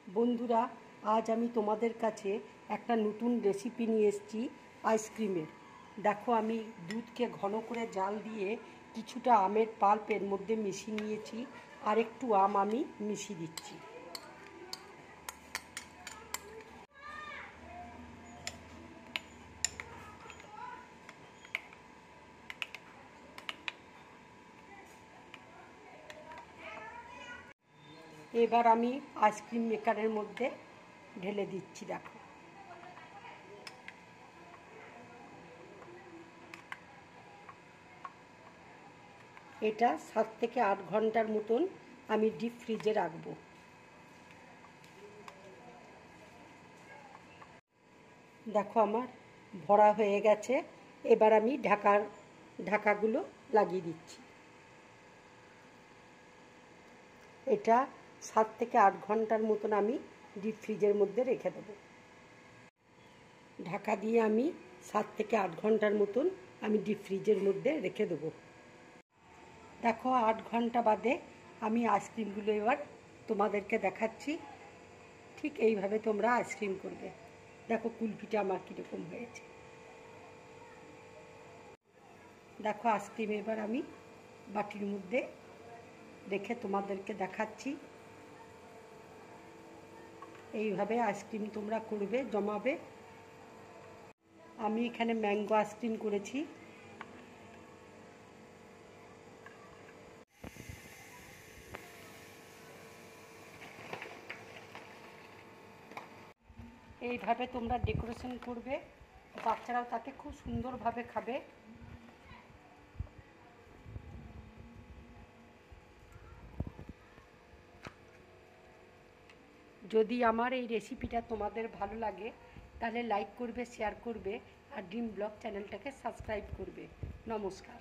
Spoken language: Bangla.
বন্ধুরা, আজ আমি তোমাদের কাছে একটা নতুন রেসিপি নিয়ে এসেছি আইসক্রিমের। দেখো, আমি দুধকে ঘন করে জাল দিয়ে কিছুটা আমের পাল্প এর মধ্যে মিশিয়ে নিয়েছি, আর একটু আম আমি মিশিয়ে দিচ্ছি। এবার আমি আইসক্রিম মেকারের মধ্যে ঢেলে দিচ্ছি। দেখো, এটা 7 থেকে 8 ঘন্টার মতন আমি ডিপ ফ্রিজে রাখবো। দেখো, আমার ভরা হয়ে গেছে। এবার আমি ঢাকাগুলো লাগিয়ে দিচ্ছি। এটা 7 থেকে 8 ঘন্টার মতন আমি ডিপ ফ্রিজের মধ্যে রেখে দেবো। ঢাকা দিয়ে আমি 7 থেকে 8 ঘন্টার মতন আমি ডিপ ফ্রিজের মধ্যে রেখে দেবো। দেখো, 8 ঘন্টা বাদে আমি আইসক্রিমগুলো এবার তোমাদেরকে দেখাচ্ছি। ঠিক এইভাবে তোমরা আইসক্রিম করবে। দেখো, কুলফিটা আমার কীরকম হয়েছে। দেখো, আইসক্রিম এবার আমি বাটির মধ্যে রেখে তোমাদেরকে দেখাচ্ছি। এইভাবে আইসক্রিম তোমরা করবে, জমাবে। আমি এখানে ম্যাঙ্গো আইসক্রিম করেছি। এইভাবে তোমরা ডেকোরেশন করবে, বাচ্চারাও তাতে খুব সুন্দরভাবে খাবে। যদি আমার এই রেসিপিটা তোমাদের ভালো লাগে তাহলে লাইক করবে, শেয়ার করবে, আর ড্রিম ব্লগ চ্যানেলটাকে সাবস্ক্রাইব করবে। নমস্কার।